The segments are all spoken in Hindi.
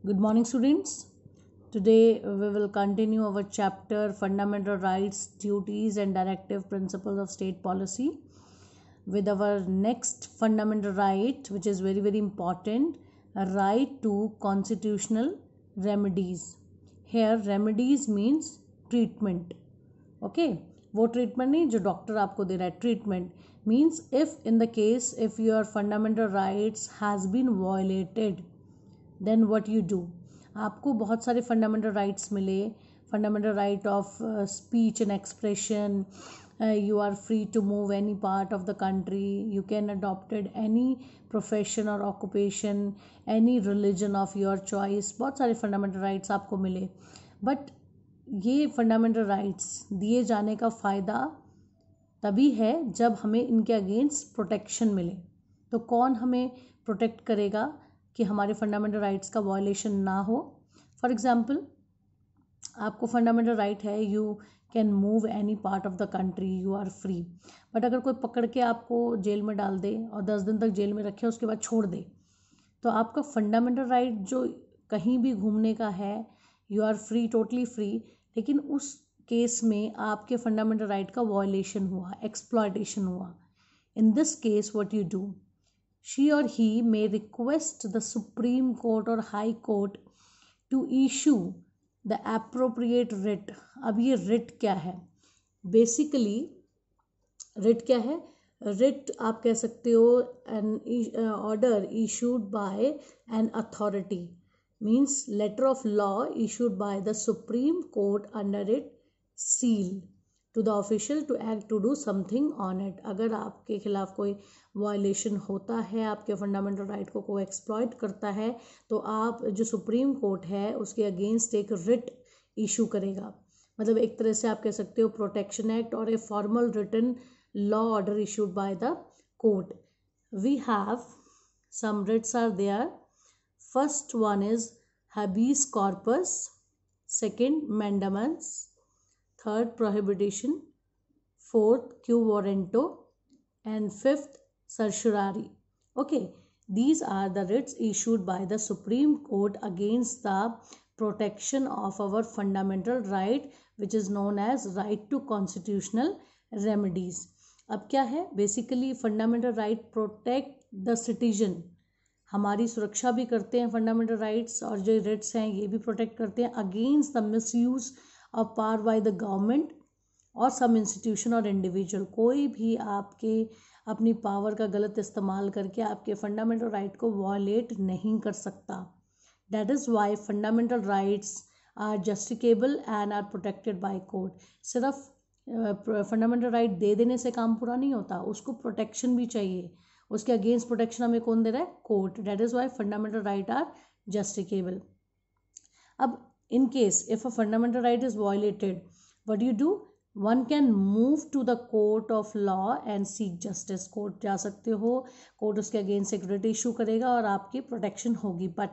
Good morning, students. Today we will continue our chapter Fundamental Rights, Duties and Directive Principles of State Policy with our next fundamental right, which is very, very important, a right to constitutional remedies. Here, remedies means treatment. Okay, वो ट्रीटमेंट नहीं जो डॉक्टर आपको दे रहा है. Treatment means if in the case if your fundamental rights has been violated then what you do. आपको बहुत सारे फंडामेंटल राइट्स मिले. Fundamental right of speech and expression, you are free to move any part of the country, you can adopted any profession or occupation, any religion of your choice. बहुत सारे फंडामेंटल राइट्स आपको मिले. बट ये फंडामेंटल राइट्स दिए जाने का फ़ायदा तभी है जब हमें इनके अगेंस्ट प्रोटेक्शन मिले. तो कौन हमें प्रोटेक्ट करेगा कि हमारे फंडामेंटल राइट्स का वायलेशन ना हो. फॉर एग्जांपल, आपको फंडामेंटल राइट है you can move any part of the country, you are free. But अगर कोई पकड़ के आपको जेल में डाल दे और 10 दिन तक जेल में रखे उसके बाद छोड़ दे, तो आपका फंडामेंटल राइट जो कहीं भी घूमने का है, you are free, totally free, लेकिन उस केस में आपके फंडामेंटल राइट का वायलेशन हुआ, एक्सप्लॉयटेशन हुआ. In this case what you do, she or he may request the Supreme Court or High Court to issue the appropriate writ. अब ये writ क्या है? बेसिकली writ क्या है? writ आप कह सकते हो an order issued by an authority, means letter of law issued by the Supreme Court under its seal to the official to act to do something on it. अगर आपके खिलाफ कोई वायलेशन होता है, आपके फंडामेंटल राइट को कोई एक्सप्लॉइट करता है, तो आप जो सुप्रीम कोर्ट है उसके अगेंस्ट एक रिट इशू करेगा. मतलब एक तरह से आप कह सकते हो प्रोटेक्शन एक्ट और a formal written law order issued by the court. We have some writs are there. First one is habeas corpus, second mandamus, third prohibition, fourth quo warranto, and fifth certiorari. Okay, these are the writs issued by the Supreme Court against the protection of our fundamental right, which is known as right to constitutional remedies. अब क्या है, basically fundamental right protect the citizen, हमारी सुरक्षा भी करते हैं फंडामेंटल राइट्स, और जो रिट्स हैं ये भी प्रोटेक्ट करते हैं against the misuse of power by the government और सम इंस्टीट्यूशन और इंडिविजुअल. कोई भी आपके अपनी पावर का गलत इस्तेमाल करके आपके फंडामेंटल राइट को वायलेट नहीं कर सकता. That is why fundamental rights are justiciable and are protected by court. सिर्फ फंडामेंटल राइट दे देने से काम पूरा नहीं होता, उसको प्रोटेक्शन भी चाहिए. उसके अगेंस्ट प्रोटेक्शन हमें कौन दे रहा है? Court. That is why fundamental right are justiciable. अब in case if a fundamental right is violated, what do you do? One can move to the court of law and seek justice. Court जा सकते हो, कोर्ट उसके अगेंस्ट एक रिट इशू करेगा और आपकी प्रोटेक्शन होगी. But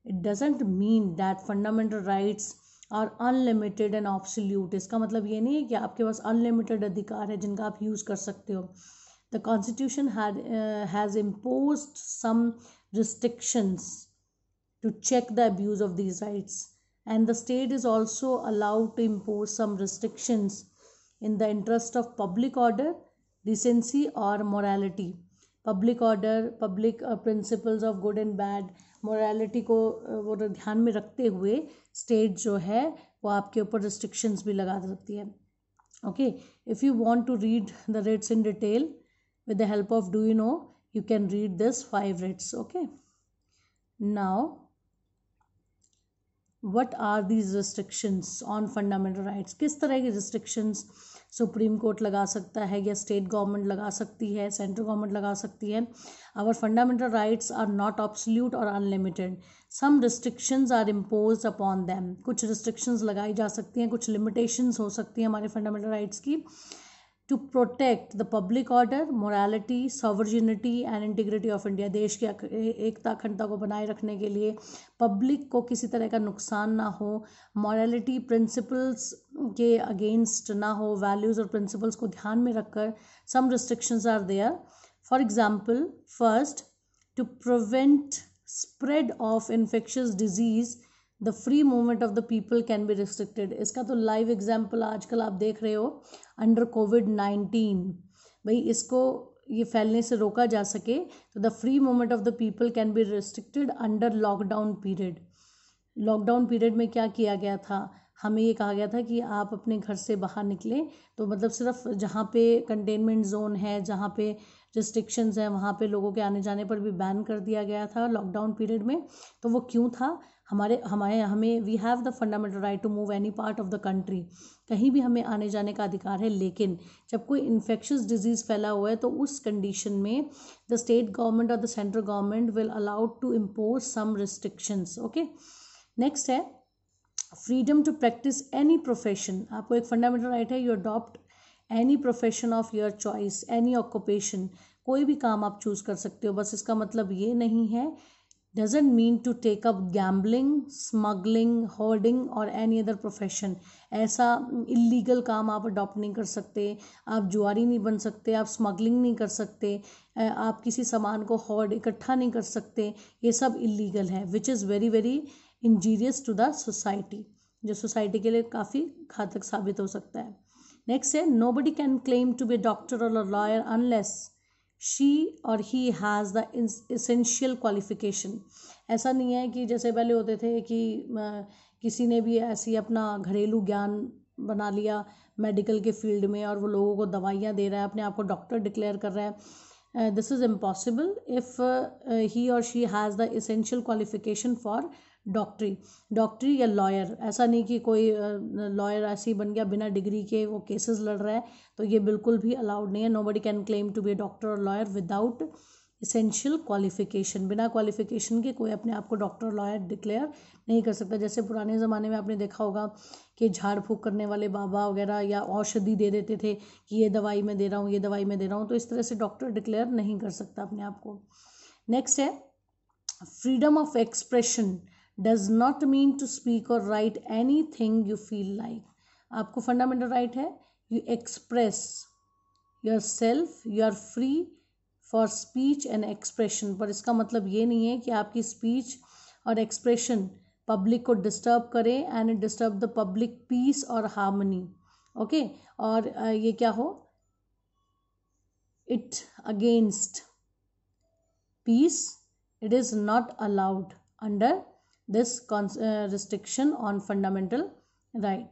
it doesn't mean that fundamental rights are unlimited and absolute. इसका मतलब ये नहीं है कि आपके पास अनलिमिटेड अधिकार है जिनका आप यूज़ कर सकते हो. The constitution has imposed some restrictions to check the abuse of these rights, and the state is also allowed to impose some restrictions in the interest of public order, decency or morality. Public order, public principles of good and bad, morality को वो ध्यान में रखते हुए स्टेट जो है वो आपके ऊपर restrictions भी लगा सकती है. Okay, if you want to read the writs in detail with the help of do you know, you can read this 5 writs. Okay, now what are these restrictions on fundamental rights? किस तरह की restrictions सुप्रीम कोर्ट लगा सकता है या स्टेट गवर्नमेंट लगा सकती है, सेंट्रल गवर्नमेंट लगा सकती है? Our fundamental rights are not absolute or unlimited. Some restrictions are imposed upon them. कुछ restrictions लगाई जा सकती हैं, कुछ limitations हो सकती हैं हमारे fundamental rights की. To protect the public order, morality, sovereignty and integrity of India. देश की एकता अखंडता को बनाए रखने के लिए पब्लिक को किसी तरह का नुकसान ना हो, मॉरलिटी प्रिंसिपल्स के अगेंस्ट ना हो, वैल्यूज़ और प्रिंसिपल्स को ध्यान में रखकर some restrictions are there. For example, first, to prevent spread of infectious disease the free movement of the people can be restricted. इसका तो लाइव एग्जाम्पल आजकल आप देख रहे हो अंडर कोविड-19. भाई इसको ये फैलने से रोका जा सके तो the free movement of the people can be restricted under lockdown period. Lockdown period में क्या किया गया था, हमें ये कहा गया था कि आप अपने घर से बाहर निकलें तो मतलब सिर्फ जहाँ पे कंटेनमेंट जोन है, जहाँ पे रिस्ट्रिक्शंस हैं, वहाँ पे लोगों के आने जाने पर भी बैन कर दिया गया था लॉकडाउन पीरियड में. तो वो क्यों था, हमें we have the fundamental right to move any part of the country. कहीं भी हमें आने जाने का अधिकार है, लेकिन जब कोई इन्फेक्शियस डिजीज़ फैला हुआ है तो उस कंडीशन में द स्टेट गवर्नमेंट और the central government will allowed to impose some restrictions. Okay, next है freedom to practice any profession. आपको एक फंडामेंटल राइट है, you adopt any profession of your choice, any occupation. कोई भी काम आप चूज़ कर सकते हो. बस इसका मतलब ये नहीं है, doesn't mean to take up gambling, smuggling, hoarding और any other profession. ऐसा इलीगल काम आप अडॉप्ट नहीं कर सकते, आप जुआरी नहीं बन सकते, आप स्मगलिंग नहीं कर सकते, आप किसी सामान को होर्ड इकट्ठा नहीं कर सकते. ये सब इलीगल है, which is very very injurious to the society, जो सोसाइटी के लिए काफ़ी घातक साबित हो सकता है. नेक्स्ट है nobody can claim to be a doctor or a lawyer unless she or he has the essential qualification. ऐसा नहीं है कि जैसे पहले होते थे कि किसी ने भी ऐसी अपना घरेलू ज्ञान बना लिया मेडिकल के फील्ड में और वो लोगों को दवाइयाँ दे रहा है, अपने आप को डॉक्टर डिक्लेयर कर रहा है. This is impossible if he और she has the essential qualification for डॉक्टरी या लॉयर. ऐसा नहीं कि कोई लॉयर ऐसे ही बन गया बिना डिग्री के वो केसेस लड़ रहा है, तो ये बिल्कुल भी अलाउड नहीं है. Nobody can claim to be a doctor और लॉयर विदाउट एसेंशियल क्वालिफिकेशन. बिना क्वालिफिकेशन के कोई अपने आप को डॉक्टर लॉयर डिक्लेयर नहीं कर सकता. जैसे पुराने ज़माने में आपने देखा होगा कि झाड़ फूँक करने वाले बाबा वगैरह या औषधि दे देते थे कि ये दवाई मैं दे रहा हूँ, ये दवाई मैं दे रहा हूँ, तो इस तरह से डॉक्टर डिक्लेयर नहीं कर सकता अपने आप को. नेक्स्ट है freedom of expression does not mean to speak or write anything you feel like. आपको फंडामेंटल राइट है, you express yourself, you are free for speech and expression. पर इसका मतलब ये नहीं है कि आपकी स्पीच और एक्सप्रेशन पब्लिक को डिस्टर्ब करे and disturb the public peace और हार्मनी. ओके, और ये क्या हो, it against peace, it is not allowed under this restriction on fundamental right.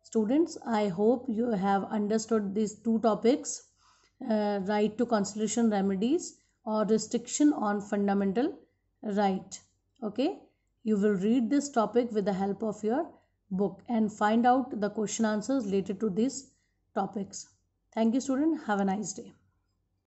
Students, I hope you have understood these two topics, right to constitutional remedies or restriction on fundamental right. Okay, you will read this topic with the help of your book and find out the question answers related to these topics. Thank you student, have a nice day.